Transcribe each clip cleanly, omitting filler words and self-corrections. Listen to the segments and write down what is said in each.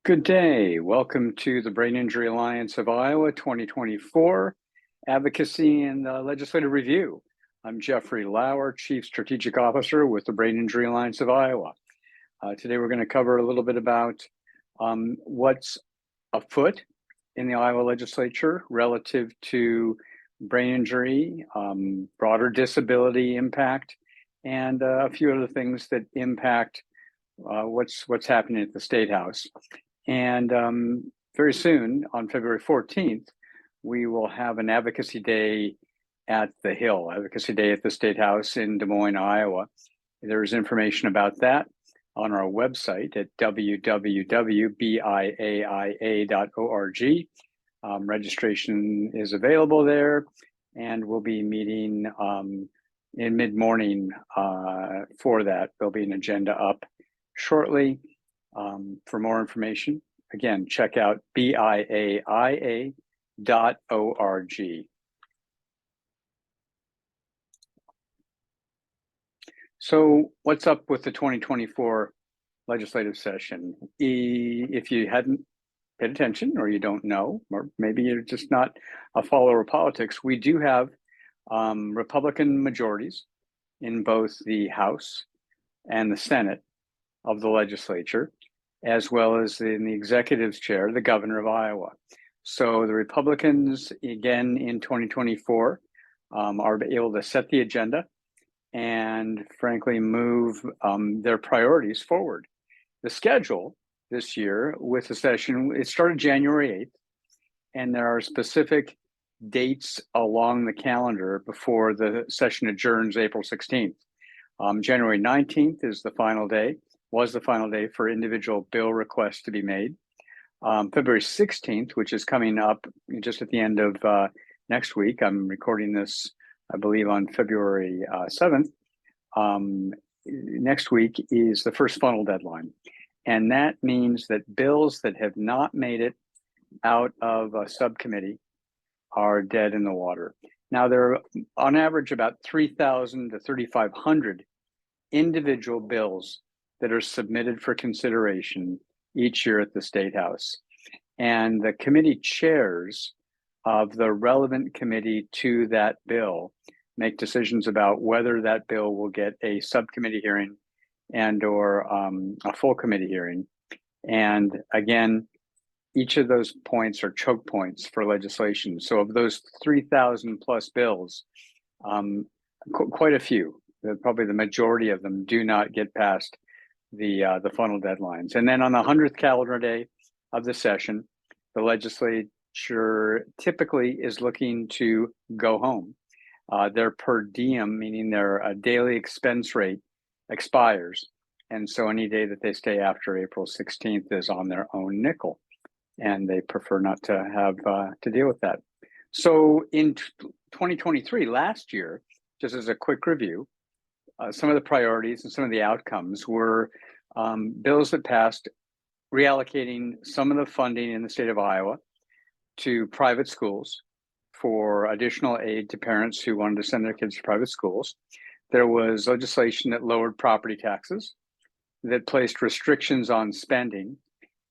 Good day. Welcome to the Brain Injury Alliance of Iowa 2024 Advocacy and Legislative Review. I'm Jeffrey Lauer, Chief Strategic Officer with the Brain Injury Alliance of Iowa. Today we're going to cover a little bit about what's afoot in the Iowa legislature relative to brain injury, broader disability impact, and a few other things that impact what's happening at the State House. And very soon, on February 14th, we will have an Advocacy Day at the Hill, Advocacy Day at the State House in Des Moines, Iowa. There's information about that on our website at www.biaia.org. Registration is available there, and we'll be meeting in mid-morning for that. There'll be an agenda up shortly. For more information, again, check out biaia.org. So what's up with the 2024 legislative session? If you hadn't paid attention, or you don't know, or maybe you're just not a follower of politics, we do have Republican majorities in both the House and the Senate of the legislature, as well as in the executive's chair, the governor of Iowa. So the Republicans, again, in 2024, are able to set the agenda and frankly move their priorities forward. The schedule this year with the session, it started January 8th, and there are specific dates along the calendar before the session adjourns April 16th. January 19th is the final day. Was the final day for individual bill requests to be made. February 16th, which is coming up just at the end of next week. I'm recording this, I believe, on February 7th. Next week is the first funnel deadline. And that means that bills that have not made it out of a subcommittee are dead in the water. Now, there are on average about 3,000 to 3,500 individual bills that are submitted for consideration each year at the State House. And the committee chairs of the relevant committee to that bill make decisions about whether that bill will get a subcommittee hearing and or a full committee hearing. And again, each of those points are choke points for legislation. So of those 3,000 plus bills, quite a few, probably the majority of them, do not get past the funnel deadlines. And then on the 100th calendar day of the session, the legislature typically is looking to go home. Their per diem, meaning their daily expense rate, expires. And so any day that they stay after April 16th is on their own nickel. And they prefer not to have to deal with that. So in 2023, last year, just as a quick review, some of the priorities and some of the outcomes were bills that passed reallocating some of the funding in the state of Iowa to private schools for additional aid to parents who wanted to send their kids to private schools. There was legislation that lowered property taxes, that placed restrictions on spending,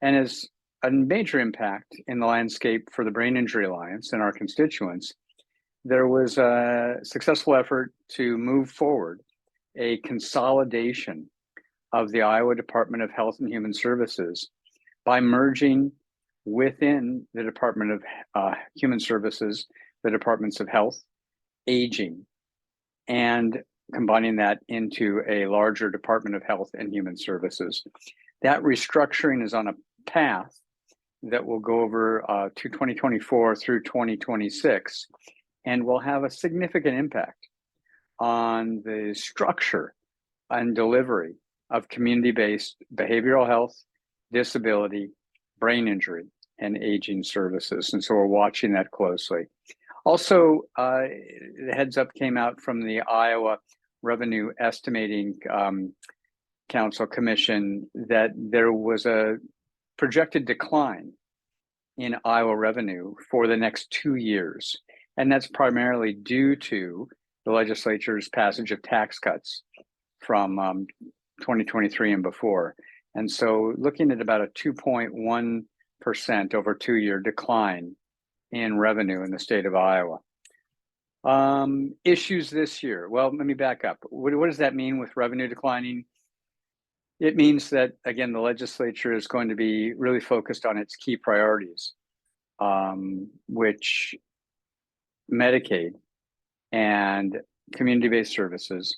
and as a major impact in the landscape for the Brain Injury Alliance and our constituents, there was a successful effort to move forward a consolidation of the Iowa Department of Health and Human Services by merging within the Department of Human Services, the Departments of Health, Aging, and combining that into a larger Department of Health and Human Services. That restructuring is on a path that will go over to 2024 through 2026 and will have a significant impact on the structure and delivery of community-based behavioral health, disability, brain injury, and aging services. And so we're watching that closely. Also, the heads up came out from the Iowa Revenue Estimating Council Commission that there was a projected decline in Iowa revenue for the next 2 years. And that's primarily due to the legislature's passage of tax cuts from 2023 and before. And so looking at about a 2.1% over 2-year decline in revenue in the state of Iowa. Issues this year. Well, let me back up. What does that mean with revenue declining? It means that, again, the legislature is going to be really focused on its key priorities, which Medicaid and community-based services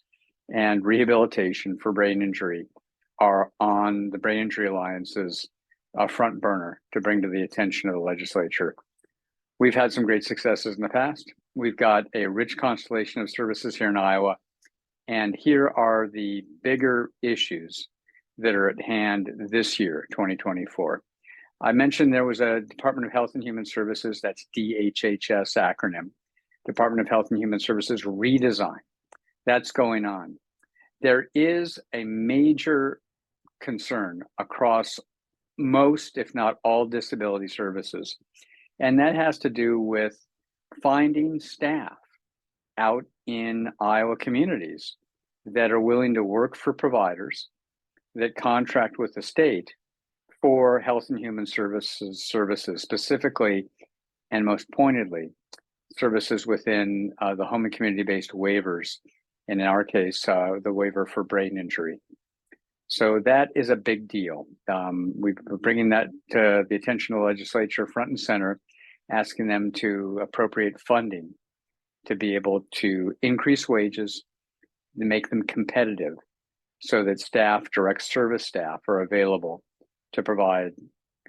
and rehabilitation for brain injury are on the Brain Injury Alliance's front burner to bring to the attention of the legislature. We've had some great successes in the past. We've got a rich constellation of services here in Iowa, and here are the bigger issues that are at hand this year, 2024. I mentioned there was a Department of Health and Human Services, that's DHHS acronym, Department of Health and Human Services redesign. That's going on. There is a major concern across most, if not all, disability services, and that has to do with finding staff out in Iowa communities that are willing to work for providers that contract with the state for health and human services, specifically and most pointedly, services within the home and community-based waivers, and in our case, the waiver for brain injury. So that is a big deal. We're bringing that to the attention of the legislature front and center, asking them to appropriate funding to be able to increase wages, to make them competitive, so that staff, direct service staff, are available to provide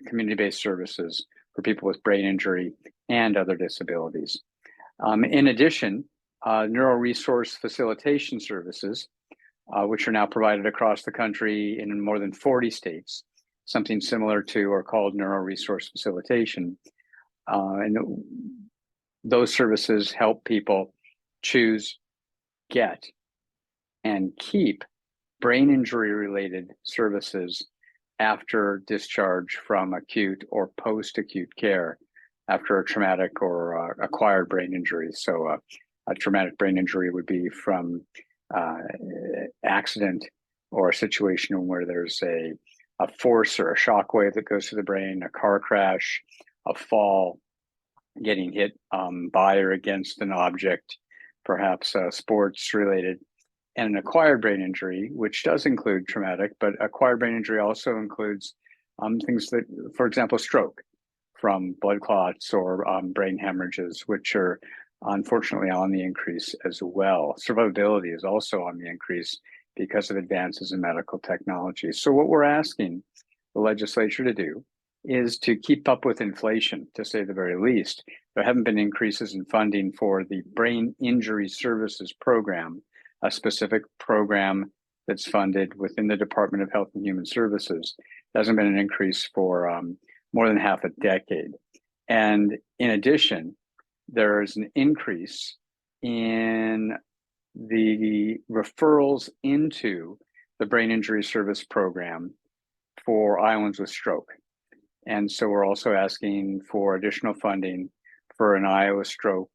community-based services for people with brain injury and other disabilities. In addition, neuro-resource facilitation services, which are now provided across the country in more than 40 states, something similar to or called neuro-resource facilitation. And those services help people choose, get, and keep brain injury related services after discharge from acute or post-acute care after a traumatic or acquired brain injury. So a traumatic brain injury would be from accident or a situation where there's a force or a shock wave that goes to the brain, a car crash, a fall, getting hit by or against an object, perhaps sports related, and an acquired brain injury, which does include traumatic, but acquired brain injury also includes things that, for example, stroke from blood clots or brain hemorrhages, which are unfortunately on the increase as well. Survivability is also on the increase because of advances in medical technology. So what we're asking the legislature to do is to keep up with inflation, to say the very least. There haven't been increases in funding for the Brain Injury Services Program, a specific program that's funded within the Department of Health and Human Services. There hasn't been an increase for more than half a decade. And in addition, there's an increase in the referrals into the Brain Injury Service Program for Iowans with stroke. And so we're also asking for additional funding for an Iowa stroke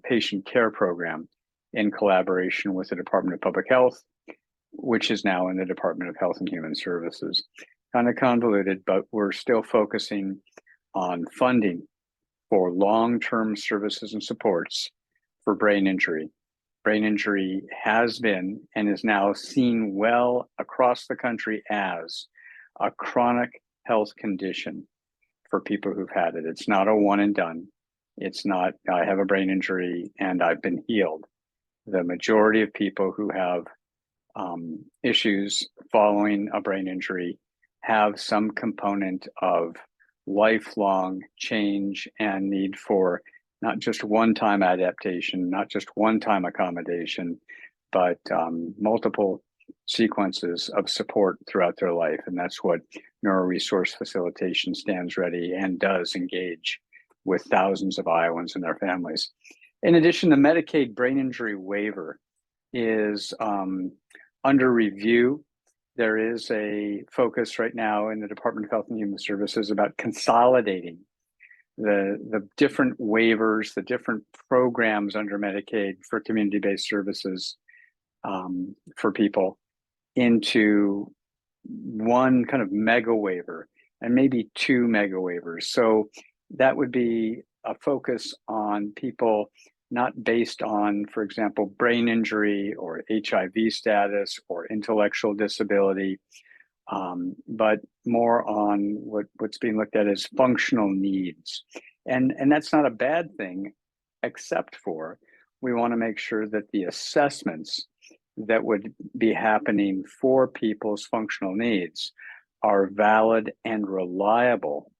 patient care program in collaboration with the Department of Public Health, which is now in the Department of Health and Human Services. Kind of convoluted, but we're still focusing on funding for long-term services and supports for brain injury. Brain injury has been and is now seen well across the country as a chronic health condition for people who've had it. It's not a one and done. It's not, I have a brain injury and I've been healed. The majority of people who have issues following a brain injury have some component of lifelong change and need for not just one-time adaptation, not just one-time accommodation, but multiple sequences of support throughout their life. And that's what neuro-resource facilitation stands ready and does engage with thousands of Iowans and their families. In addition, the Medicaid brain injury waiver is under review. There is a focus right now in the Department of Health and Human Services about consolidating the different waivers, the different programs under Medicaid for community-based services for people into one kind of mega waiver and maybe two mega waivers. So that would be a focus on people not based on, for example, brain injury or HIV status or intellectual disability, but more on what's being looked at as functional needs. And that's not a bad thing, except for we want to make sure that the assessments that would be happening for people's functional needs are valid and reliable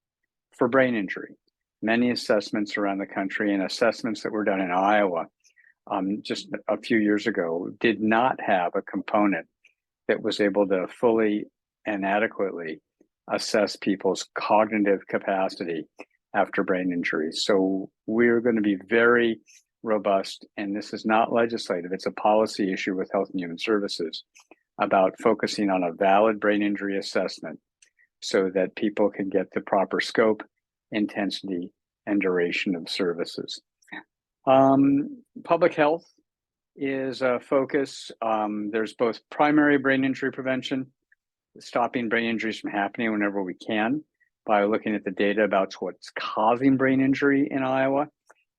for brain injury. Many assessments around the country and assessments that were done in Iowa just a few years ago did not have a component that was able to fully and adequately assess people's cognitive capacity after brain injury. So we're going to be very robust, and this is not legislative, it's a policy issue with Health and Human Services about focusing on a valid brain injury assessment so that people can get the proper scope, intensity, and duration of services. Public health is a focus. There's both primary brain injury prevention, stopping brain injuries from happening whenever we can by looking at the data about what's causing brain injury in Iowa.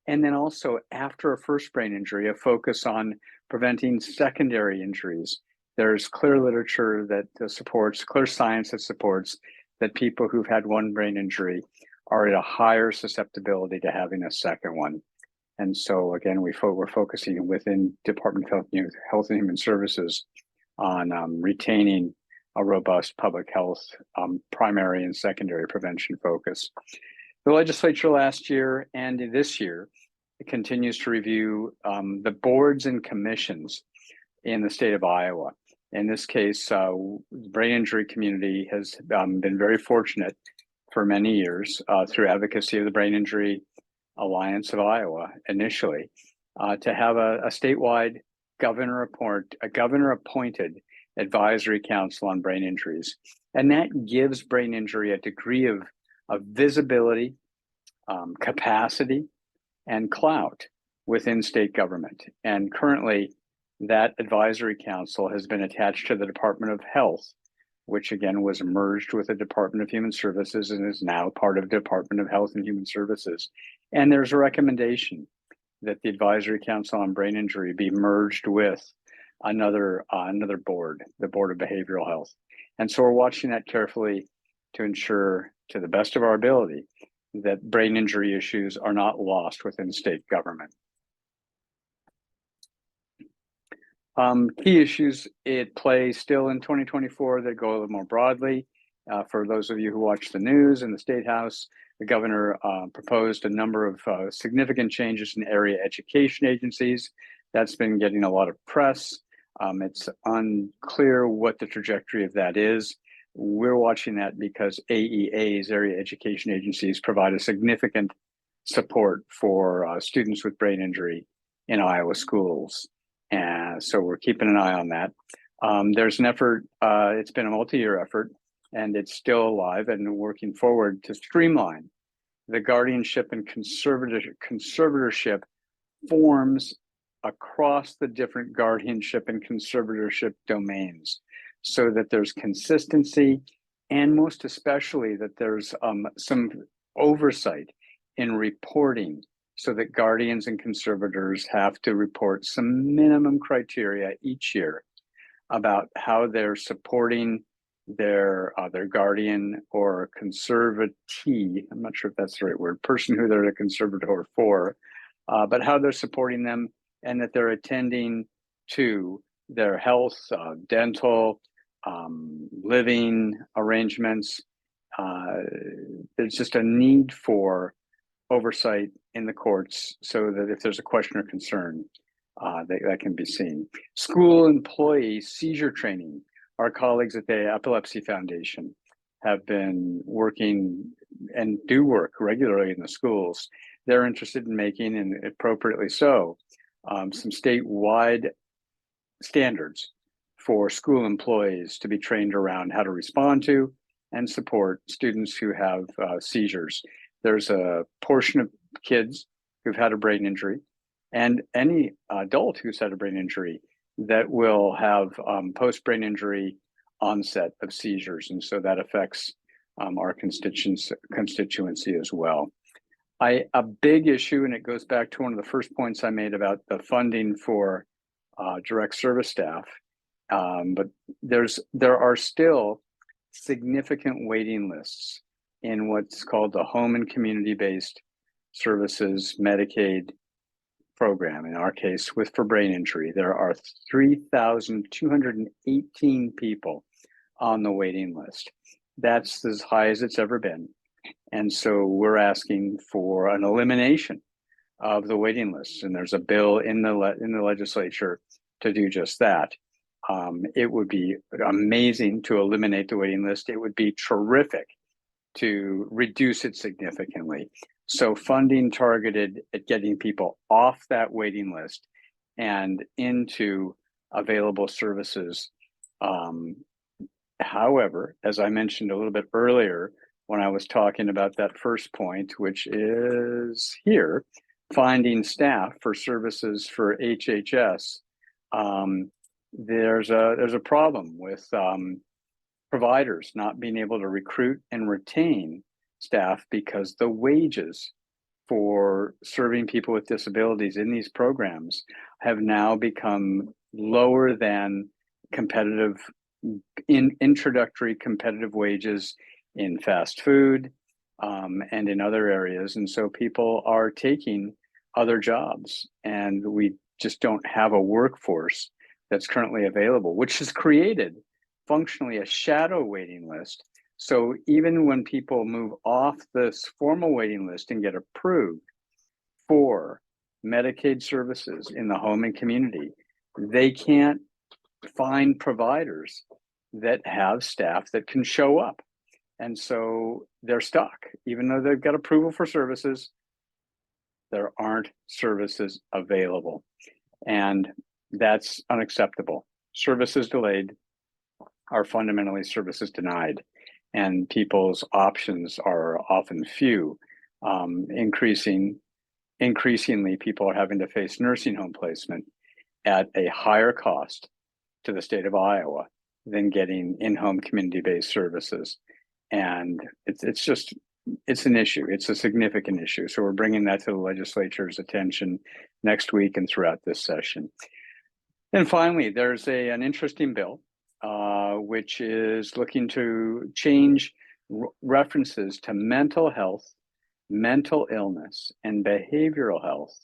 And then also after a first brain injury, a focus on preventing secondary injuries. There's clear literature that supports, clear science that supports that people who've had one brain injury are at a higher susceptibility to having a second one. And so again, we're focusing within Department of Health and Human Services on retaining a robust public health primary and secondary prevention focus. The legislature last year and this year continues to review the boards and commissions in the state of Iowa. In this case, the brain injury community has been very fortunate for many years through advocacy of the Brain Injury Alliance of Iowa initially to have a statewide governor-appointed advisory council on brain injuries. And that gives brain injury a degree of visibility, capacity, and clout within state government. And currently, that advisory council has been attached to the Department of Health, which again was merged with the Department of Human Services and is now part of the Department of Health and Human Services. And there's a recommendation that the Advisory Council on Brain Injury be merged with another board, the Board of Behavioral Health. And so we're watching that carefully to ensure, to the best of our ability, that brain injury issues are not lost within state government. Key issues at play still in 2024 that go a little more broadly. For those of you who watch the news in the State House, the governor proposed a number of significant changes in area education agencies. That's been getting a lot of press. It's unclear what the trajectory of that is. We're watching that because AEAs, area education agencies, provide a significant support for students with brain injury in Iowa schools. And so we're keeping an eye on that. There's an effort, it's been a multi-year effort, and it's still alive and working forward to streamline the guardianship and conservatorship forms across the different guardianship and conservatorship domains so that there's consistency, and most especially that there's some oversight in reporting so that guardians and conservators have to report some minimum criteria each year about how they're supporting their guardian or conservatee. I'm not sure if that's the right word, person who they're a conservator for, but how they're supporting them and that they're attending to their health, dental, living arrangements. There's just a need for oversight in the courts so that if there's a question or concern, that can be seen. School employee seizure training. Our colleagues at the Epilepsy Foundation have been working and do work regularly in the schools. They're interested in making, and appropriately so, some statewide standards for school employees to be trained around how to respond to and support students who have seizures. There's a portion of kids who've had a brain injury and any adult who's had a brain injury that will have post-brain injury onset of seizures. And so that affects our constituency as well. A big issue, and it goes back to one of the first points I made about the funding for direct service staff, but there are still significant waiting lists in what's called the home and community-based services Medicaid program. In our case, for brain injury, there are 3,218 people on the waiting list. That's as high as it's ever been. And so we're asking for an elimination of the waiting lists. And there's a bill in the legislature to do just that. It would be amazing to eliminate the waiting list. It would be terrific to reduce it significantly. So funding targeted at getting people off that waiting list and into available services. However, as I mentioned a little bit earlier, when I was talking about that first point, which is here, finding staff for services for HHS, there's a problem with providers not being able to recruit and retain staff because the wages for serving people with disabilities in these programs have now become lower than competitive introductory competitive wages in fast food and in other areas. And so people are taking other jobs, and we just don't have a workforce that's currently available, which has created functionally a shadow waiting list. So even when people move off this formal waiting list and get approved for Medicaid services in the home and community, they can't find providers that have staff that can show up. And so they're stuck. Even though they've got approval for services, there aren't services available. And that's unacceptable. Services delayed are fundamentally services denied, and people's options are often few. Increasingly, people are having to face nursing home placement at a higher cost to the state of Iowa than getting in-home community-based services. And it's an issue. It's a significant issue. So we're bringing that to the legislature's attention next week and throughout this session. And finally, there's an interesting bill which is looking to change references to mental health, mental illness, and behavioral health,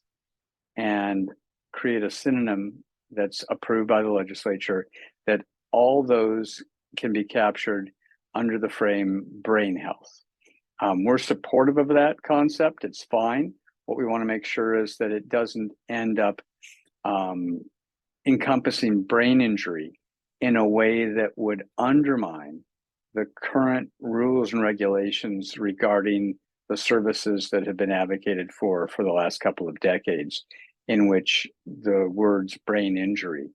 and create a synonym that's approved by the legislature that all those can be captured under the frame brain health. We're supportive of that concept. It's fine. What we want to make sure is that it doesn't end up encompassing brain injury in a way that would undermine the current rules and regulations regarding the services that have been advocated for the last couple of decades, in which the words brain injury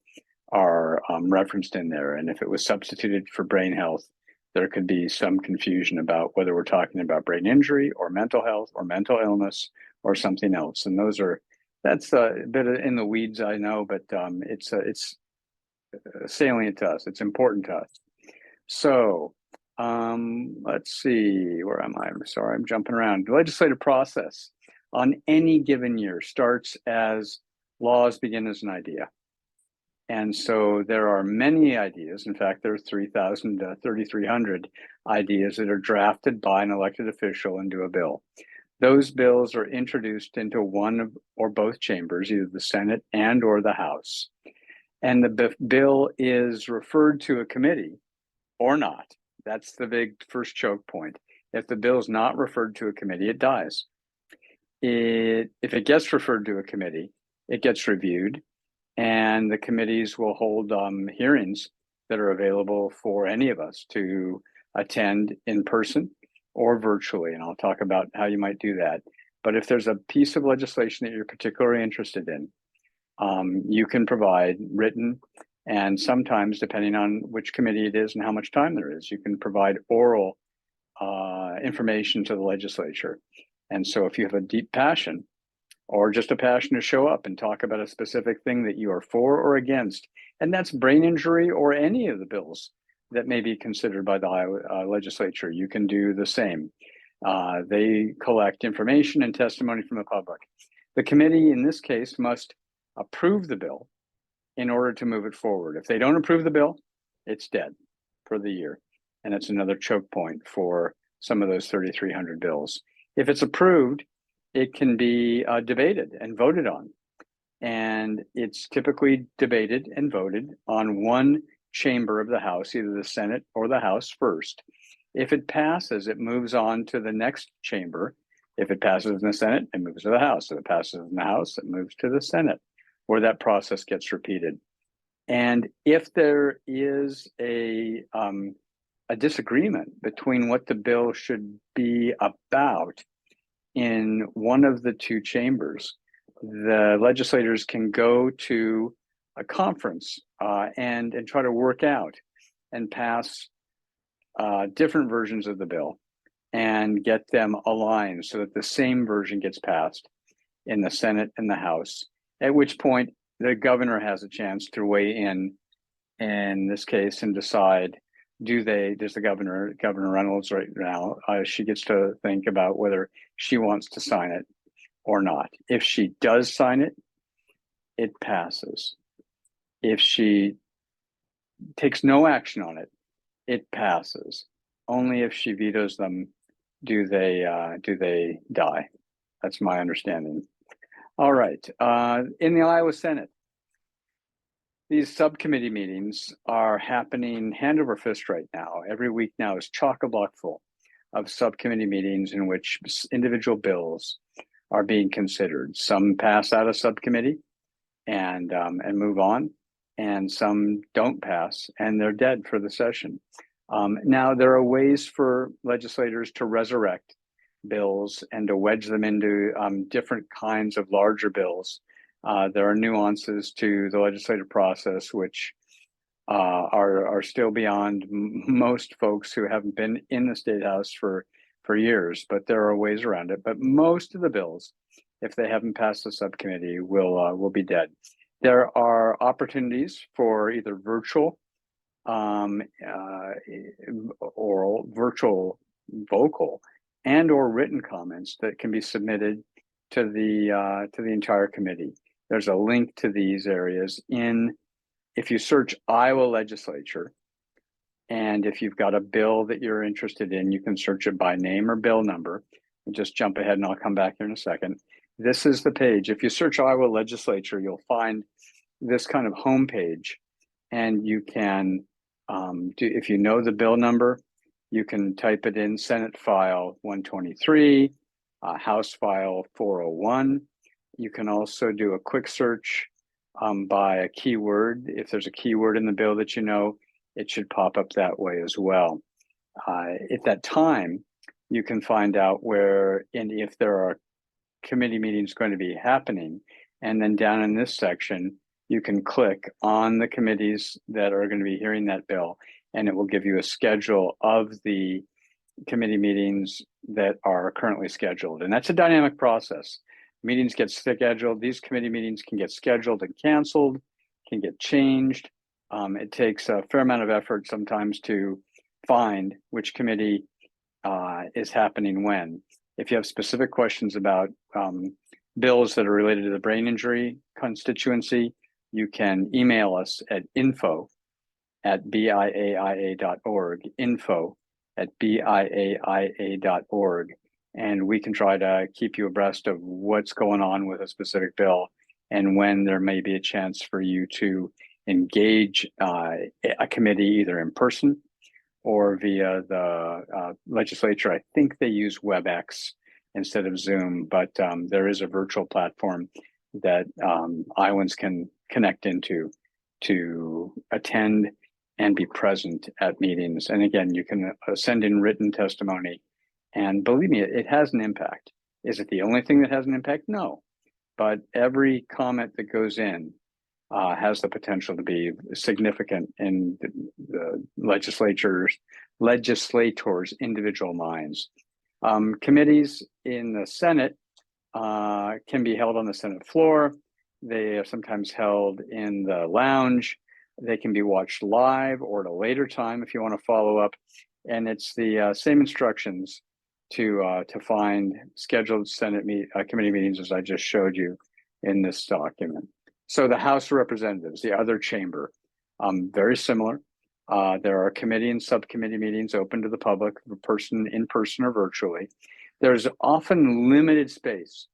are referenced in there. And if it was substituted for brain health, there could be some confusion about whether we're talking about brain injury or mental health or mental illness or something else. And that's a bit in the weeds, I know, but it's salient to us. It's important to us. So let's see, where am I? I'm sorry, I'm jumping around. The legislative process on any given year starts as laws begin as an idea. And so there are many ideas. In fact, there are 3,300 ideas that are drafted by an elected official into a bill. Those bills are introduced into one or both chambers, either the Senate and or the House. And the bill is referred to a committee or not. That's the big first choke point. If the bill is not referred to a committee, it dies. If it gets referred to a committee, it gets reviewed, and the committees will hold hearings that are available for any of us to attend in person or virtually. And I'll talk about how you might do that. But if there's a piece of legislation that you're particularly interested in, you can provide written, and sometimes, depending on which committee it is and how much time there is, you can provide oral information to the legislature. And so if you have a deep passion or just a passion to show up and talk about a specific thing that you are for or against, and that's brain injury or any of the bills that may be considered by the Iowa legislature. You can do the same. They collect information and testimony from the public. The committee in this case must approve the bill in order to move it forward. If they don't approve the bill, it's dead for the year. And it's another choke point for some of those 3,300 bills. If it's approved, it can be debated and voted on. And it's typically debated and voted on one chamber of the House, either the Senate or the House first. If it passes, it moves on to the next chamber. If it passes in the Senate, it moves to the House. If it passes in the House, it moves to the Senate, where that process gets repeated. And if there is a disagreement between what the bill should be about in one of the two chambers, the legislators can go to a conference and try to work out and pass different versions of the bill and get them aligned so that the same version gets passed in the Senate and the House, at which point the governor has a chance to weigh in this case, and decide, does the Governor Reynolds right now, she gets to think about whether she wants to sign it or not. If she does sign it, it passes. If she takes no action on it, it passes. Only if she vetoes them do they die. That's my understanding. All right. In the Iowa Senate, these subcommittee meetings are happening hand over fist right now. Every week now is chock-a-block full of subcommittee meetings in which individual bills are being considered. Some pass out of subcommittee and move on, and some don't pass and they're dead for the session. Now, there are ways for legislators to resurrect bills and to wedge them into different kinds of larger bills. There are nuances to the legislative process which are still beyond most folks who haven't been in the State House for years, but there are ways around it. But most of the bills, if they haven't passed the subcommittee, will be dead. There are opportunities for either virtual oral, virtual, vocal, and or written comments that can be submitted to the entire committee. There's a link to these areas if you search Iowa legislature, and if you've got a bill that you're interested in, you can search it by name or bill number. And just jump ahead and I'll come back here in a second. This is the page. If you search Iowa legislature, you'll find this kind of homepage, and you can, if you know the bill number, you can type it in Senate file 123, House file 401. You can also do a quick search by a keyword. If there's a keyword in the bill that you know, it should pop up that way as well. At that time, you can find out where and if there are committee meetings going to be happening. And then down in this section, you can click on the committees that are going to be hearing that bill, and it will give you a schedule of the committee meetings that are currently scheduled. And that's a dynamic process. Meetings get scheduled. These committee meetings can get scheduled and canceled, can get changed. It takes a fair amount of effort sometimes to find which committee is happening when. If you have specific questions about bills that are related to the brain injury constituency, you can email us at info@biaia.org, info@biaia.org, and we can try to keep you abreast of what's going on with a specific bill and when there may be a chance for you to engage a committee either in person or via the legislature. I think they use WebEx instead of Zoom, but there is a virtual platform that Iowans can connect into to attend and be present at meetings. And again, you can send in written testimony. And believe me, it has an impact. Is it the only thing that has an impact? No. But every comment that goes in has the potential to be significant in the legislators' individual minds. Committees in the Senate can be held on the Senate floor. They are sometimes held in the lounge. They can be watched live or at a later time if you want to follow up. And it's the same instructions to find scheduled committee meetings as I just showed you in this document. So the House of Representatives, the other chamber, very similar. There are committee and subcommittee meetings open to the public, in person or virtually. There's often limited space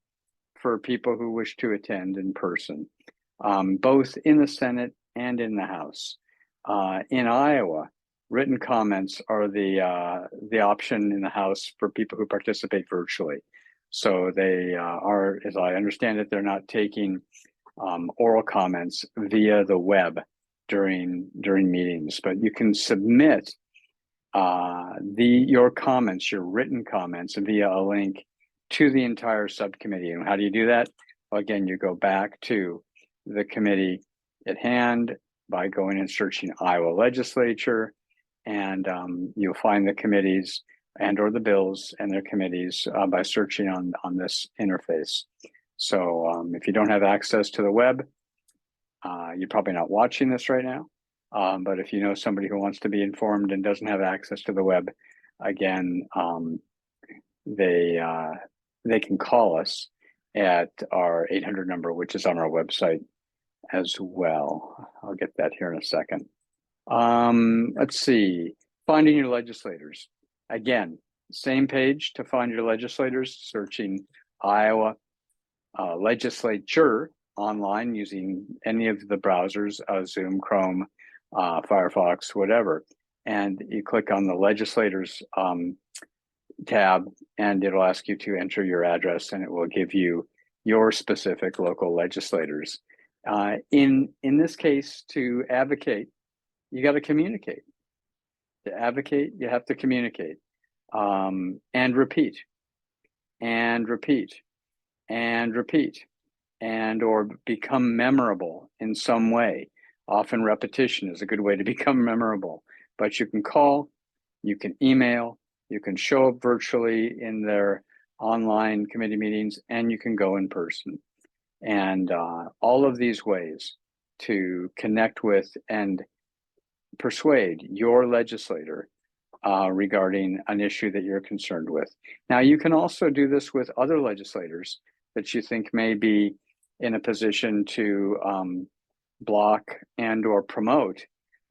for people who wish to attend in person, both in the Senate and in the House. In Iowa, written comments are the option in the House for people who participate virtually. So they are, as I understand it, they're not taking oral comments via the web during meetings, but you can submit your comments, your written comments, via a link to the entire subcommittee. And how do you do that? Well, again, you go back to the committee at hand by going and searching Iowa legislature, and you'll find the committees and or the bills and their committees by searching on this interface. So if you don't have access to the web, you're probably not watching this right now. But if you know somebody who wants to be informed and doesn't have access to the web, again, they can call us at our 800 number, which is on our website as well. I'll get that here in a second. Let's see, finding your legislators. Again, same page to find your legislators, searching Iowa legislature online using any of the browsers, Zoom, Chrome, Firefox, whatever. And you click on the legislators tab, and it'll ask you to enter your address, and it will give you your specific local legislators. In this case, to advocate, you got to communicate. To advocate, you have to communicate, and repeat, and repeat, and repeat, and or become memorable in some way. Often repetition is a good way to become memorable, but you can call, you can email, you can show up virtually in their online committee meetings, and you can go in person. And all of these ways to connect with and persuade your legislator regarding an issue that you're concerned with. Now, you can also do this with other legislators that you think may be in a position to block and or promote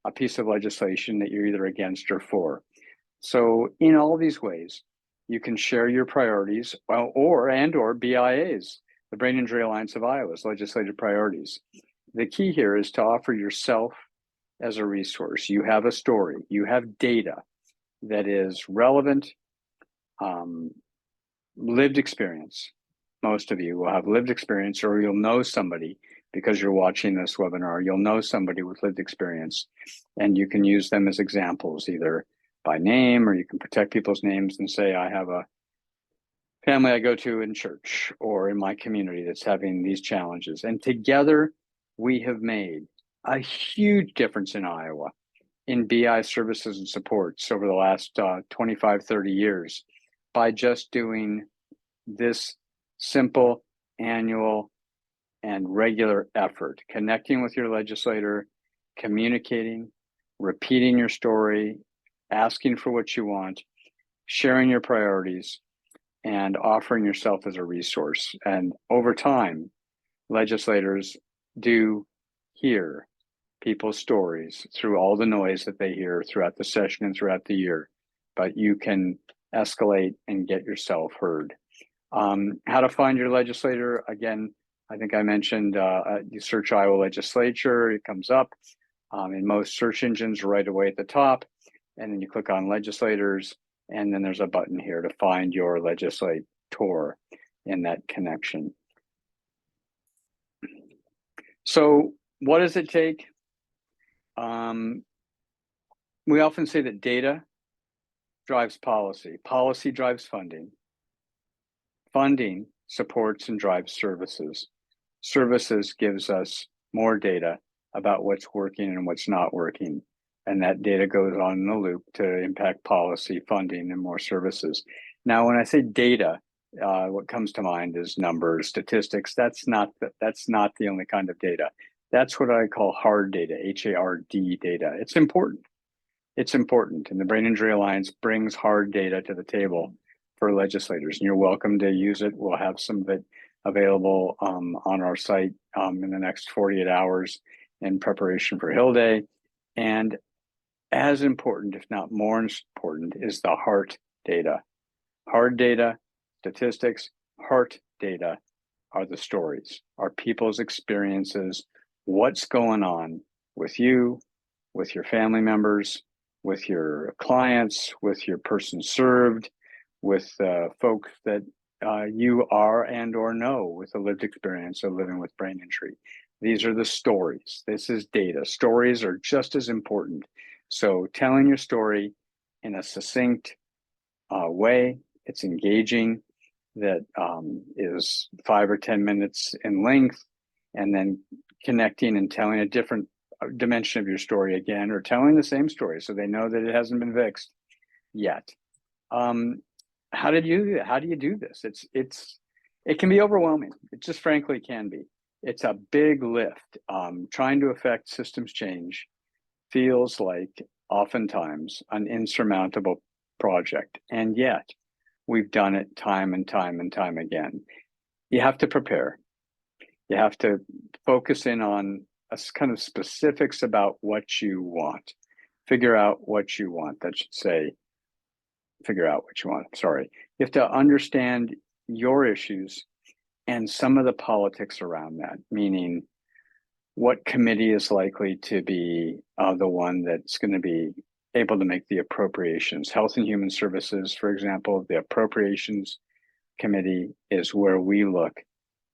a piece of legislation that you're either against or for. So in all these ways, you can share your priorities or BIA's, the Brain Injury Alliance of Iowa's legislative priorities. The key here is to offer yourself as a resource. You have a story, you have data that is relevant, lived experience. Most of you will have lived experience, or you'll know somebody because you're watching this webinar. You'll know somebody with lived experience, and you can use them as examples, either by name, or you can protect people's names and say, I have a family I go to in church or in my community that's having these challenges. And together we have made a huge difference in Iowa in BI services and supports over the last 25, 30 years by just doing this simple, annual, and regular effort, connecting with your legislator, communicating, repeating your story, asking for what you want, sharing your priorities, and offering yourself as a resource. And over time, legislators do hear people's stories through all the noise that they hear throughout the session and throughout the year, but you can escalate and get yourself heard. How to find your legislator, again, I think I mentioned you search Iowa legislature, it comes up in most search engines right away at the top, and then you click on legislators, and then there's a button here to find your legislator in that connection. So what does it take? We often say that data drives policy. Policy drives funding. Funding supports and drives services. Services gives us more data about what's working and what's not working. And that data goes on in the loop to impact policy, funding, and more services. Now, when I say data, what comes to mind is numbers, statistics. That's not the only kind of data. That's what I call hard data, HARD data. It's important. It's important. And the Brain Injury Alliance brings hard data to the table for legislators, and you're welcome to use it. We'll have some of it available on our site in the next 48 hours in preparation for Hill Day. And as important, if not more important, is the heart data. Hard data, statistics, heart data are the stories, are people's experiences, what's going on with you, with your family members, with your clients, with your person served, with folks that you are and or know with a lived experience of living with brain injury. These are the stories. This is data. Stories are just as important. So telling your story in a succinct way, it's engaging, that is 5 or 10 minutes in length, and then connecting and telling a different dimension of your story again, or telling the same story so they know that it hasn't been fixed yet. How do you do this? It can be overwhelming. It just frankly can be. It's a big lift. Trying to affect systems change feels like oftentimes an insurmountable project, and yet we've done it time and time and time again. You have to prepare. You have to focus in on a kind of specifics about what you want. Figure out what you want. That should say, figure out what you want. Sorry. You have to understand your issues and some of the politics around that, meaning what committee is likely to be the one that's going to be able to make the appropriations. Health and Human Services, for example, the appropriations committee is where we look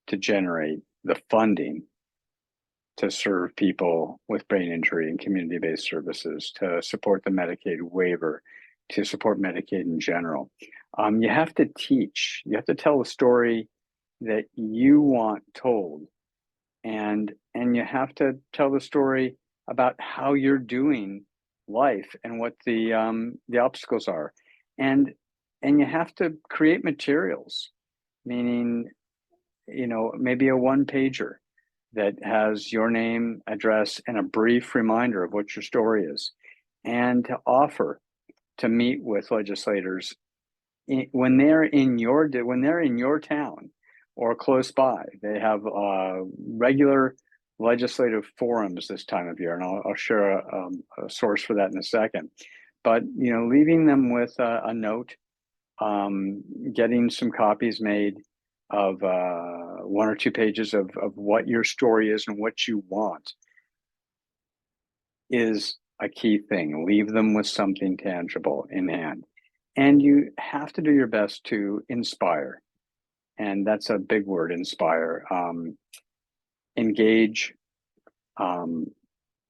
to generate the funding to serve people with brain injury and community-based services, to support the Medicaid waiver, to support Medicaid in general. You have to teach, you have to tell the story that you want told. And you have to tell the story about how you're doing life and what the obstacles are. And you have to create materials, meaning, maybe a one pager that has your name, address, and a brief reminder of what your story is, and to offer to meet with legislators when they're in your town or close by. They have regular legislative forums this time of year, and I'll share a source for that in a second. But leaving them with a note, getting some copies made of 1 or 2 pages of what your story is and what you want is a key thing. Leave them with something tangible in hand. And you have to do your best to inspire. And that's a big word, inspire. Engage,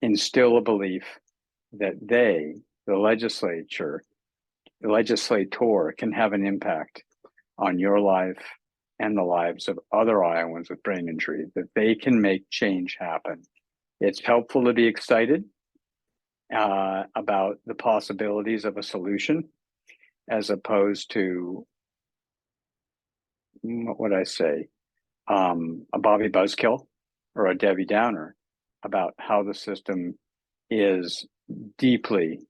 instill a belief that the legislator, can have an impact on your life and the lives of other Iowans with brain injury, that they can make change happen. It's helpful to be excited about the possibilities of a solution, as opposed to, what would I say, a Bobby Buzzkill or a Debbie Downer about how the system is deeply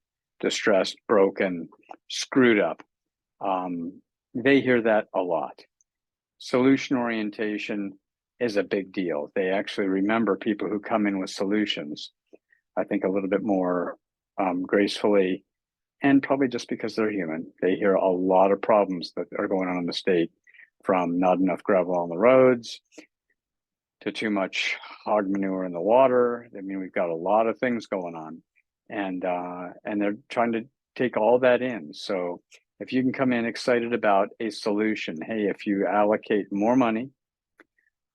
distressed, broken, screwed up. They hear that a lot. Solution orientation is a big deal. They actually remember people who come in with solutions, I think, a little bit more gracefully, and probably just because they're human. They hear a lot of problems that are going on in the state, from not enough gravel on the roads to too much hog manure in the water. I mean, we've got a lot of things going on, and they're trying to take all that in. So if you can come in excited about a solution, hey, if you allocate more money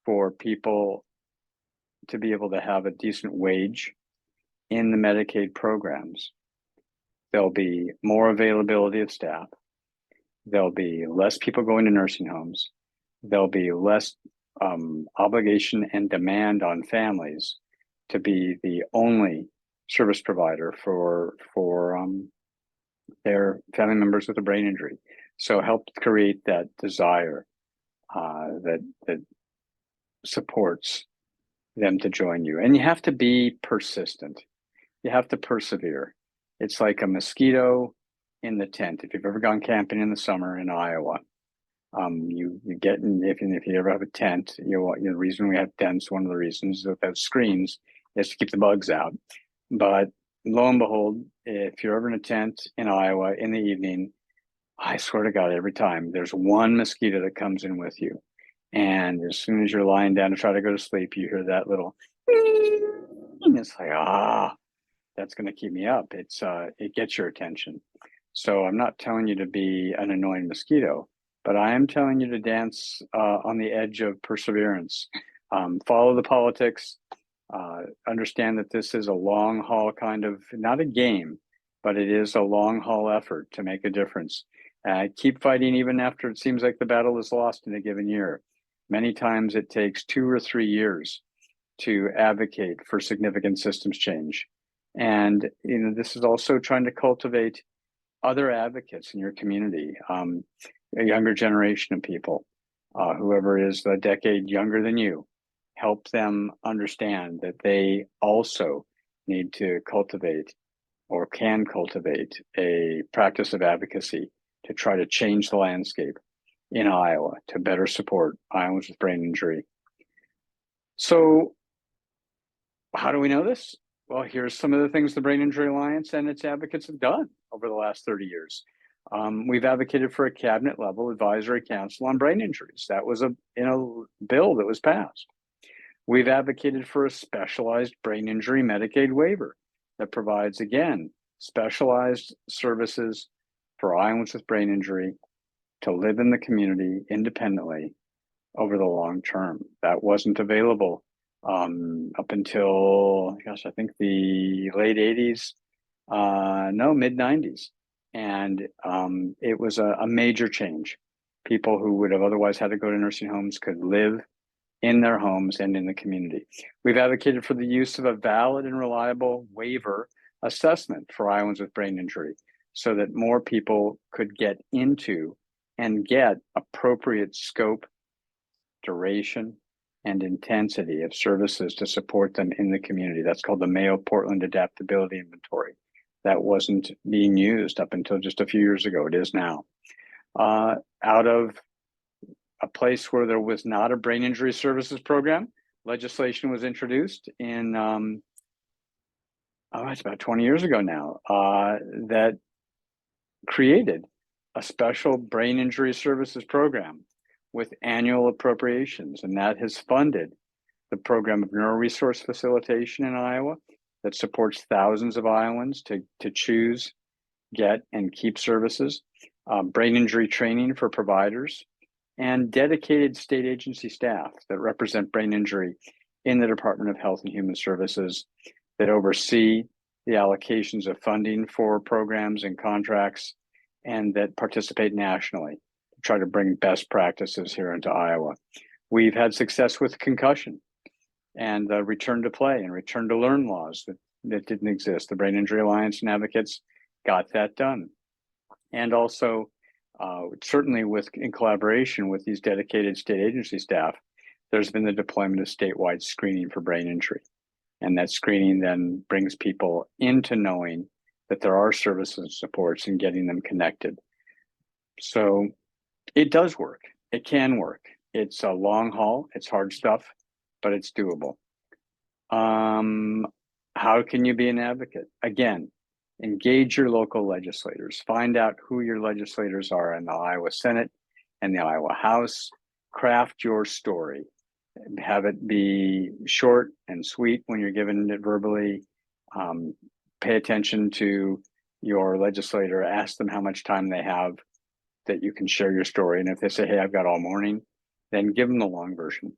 for people to be able to have a decent wage in the Medicaid programs, there'll be more availability of staff. There'll be less people going to nursing homes. There'll be less obligation and demand on families to be the only service provider for their family members with a brain injury. So help create that desire that supports them to join you. And you have to be persistent. You have to persevere. It's like a mosquito in the tent. If you've ever gone camping in the summer in Iowa, you get in, if you ever have a tent, the reason we have tents, one of the reasons without screens is to keep the bugs out. But lo and behold, if you're ever in a tent in Iowa in the evening, I swear to God, every time there's one mosquito that comes in with you. And as soon as you're lying down to try to go to sleep, you hear that little, and it's like, that's going to keep me up. It gets your attention. So I'm not telling you to be an annoying mosquito, but I am telling you to dance on the edge of perseverance. Follow the politics. Understand that this is a long haul kind of, not a game, but it is a long haul effort to make a difference. Keep fighting even after it seems like the battle is lost in a given year. Many times it takes 2 or 3 years to advocate for significant systems change. And this is also trying to cultivate other advocates in your community, a younger generation of people, whoever is a decade younger than you. Help them understand that they also need to cultivate or can cultivate a practice of advocacy to try to change the landscape in Iowa to better support Iowans with brain injury. So how do we know this? Well, here's some of the things the Brain Injury Alliance and its advocates have done over the last 30 years. We've advocated for a cabinet level advisory council on brain injuries. That was in a bill that was passed. We've advocated for a specialized brain injury Medicaid waiver that provides, again, specialized services for Iowans with brain injury to live in the community independently over the long term. That wasn't available up until, I think the late 80s, mid 90s. And it was a major change. People who would have otherwise had to go to nursing homes could live in their homes and in the community. We've advocated for the use of a valid and reliable waiver assessment for Iowans with brain injury so that more people could get into and get appropriate scope, duration, and intensity of services to support them in the community. That's called the Mayo Portland Adaptability Inventory. That wasn't being used up until just a few years ago. It is now. Out of a place where there was not a brain injury services program, legislation was introduced in, it's about 20 years ago now, that created a special brain injury services program with annual appropriations, and that has funded the program of neuroresource facilitation in Iowa that supports thousands of Iowans to choose, get, and keep services, brain injury training for providers, and dedicated state agency staff that represent brain injury in the Department of Health and Human Services that oversee the allocations of funding for programs and contracts and that participate nationally to try to bring best practices here into Iowa. We've had success with concussion and return to play and return to learn laws that didn't exist. The Brain Injury Alliance and advocates got that done. And also, certainly in collaboration with these dedicated state agency staff, there's been the deployment of statewide screening for brain injury. And that screening then brings people into knowing that there are services and supports and getting them connected. So it does work. It can work. It's a long haul. It's hard stuff, but it's doable. How can you be an advocate? Again, engage your local legislators. Find out who your legislators are in the Iowa Senate and the Iowa House. Craft your story. Have it be short and sweet when you're giving it verbally. Pay attention to your legislator. Ask them how much time they have that you can share your story. And if they say, hey, I've got all morning, then give them the long version.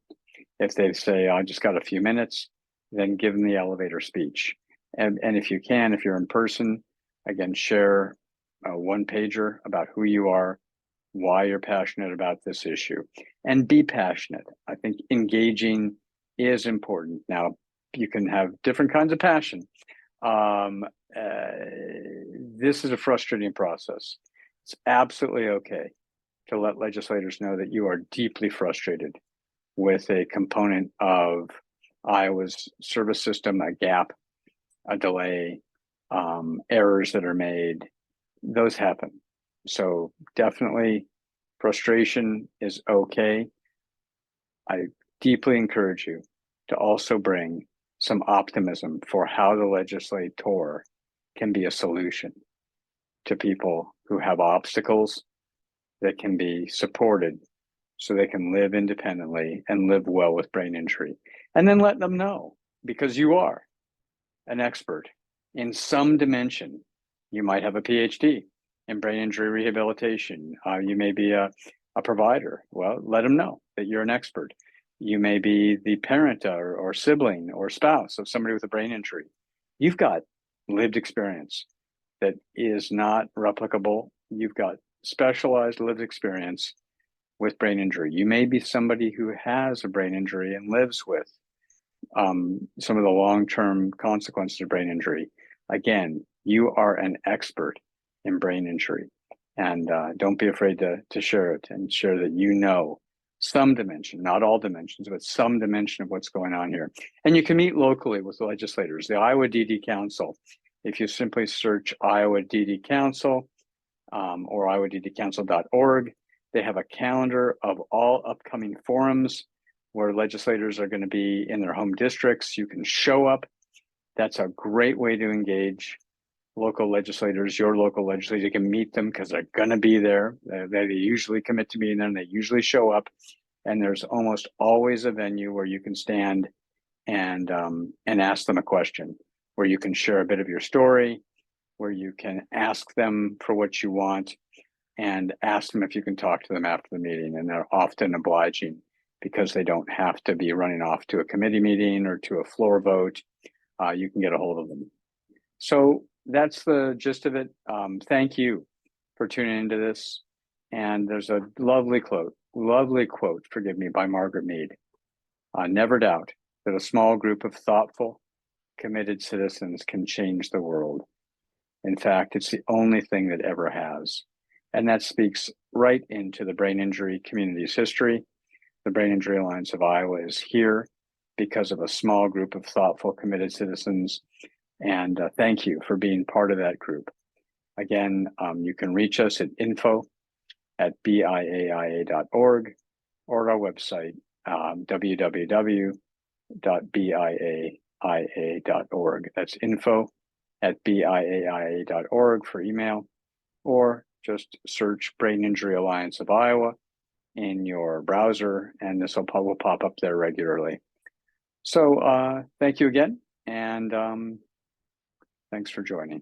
If they say, I just got a few minutes, then give them the elevator speech. And if you can, if you're in person, again, share a one-pager about who you are, why you're passionate about this issue, and be passionate. I think engaging is important. Now, you can have different kinds of passion. This is a frustrating process. It's absolutely okay to let legislators know that you are deeply frustrated with a component of Iowa's service system, a gap, a delay, errors that are made, those happen. So definitely frustration is okay. I deeply encourage you to also bring some optimism for how the legislator can be a solution to people who have obstacles that can be supported so they can live independently and live well with brain injury. And then let them know, because you are an expert in some dimension. You might have a PhD in brain injury rehabilitation. You may be a provider. Well, let them know that you're an expert. You may be the parent or sibling or spouse of somebody with a brain injury. You've got lived experience that is not replicable. You've got specialized lived experience with brain injury. You may be somebody who has a brain injury and lives with some of the long-term consequences of brain injury. Again, you are an expert in brain injury, and don't be afraid to share it and share that you know some dimension, not all dimensions, but some dimension of what's going on here. And you can meet locally with the legislators, the Iowa DD Council. If you simply search Iowa DD Council or iowaddcouncil.org, they have a calendar of all upcoming forums where legislators are going to be in their home districts. You can show up. That's a great way to engage local legislators, your local legislators. You can meet them because they're going to be there. They usually commit to being there and they usually show up. And there's almost always a venue where you can stand and ask them a question, where you can share a bit of your story, where you can ask them for what you want and ask them if you can talk to them after the meeting. And they're often obliging because they don't have to be running off to a committee meeting or to a floor vote. You can get a hold of them. So that's the gist of it. Thank you for tuning into this. And there's a lovely quote, forgive me, by Margaret Mead. Never doubt that a small group of thoughtful, committed citizens can change the world. In fact, it's the only thing that ever has. And that speaks right into the brain injury community's history. The Brain Injury Alliance of Iowa is here because of a small group of thoughtful, committed citizens. And thank you for being part of that group. Again, you can reach us at info@biaia.org or our website, www.biaia.org. That's info@biaia.org for email, or just search Brain Injury Alliance of Iowa in your browser, and this will pop up there regularly. So thank you again, and thanks for joining.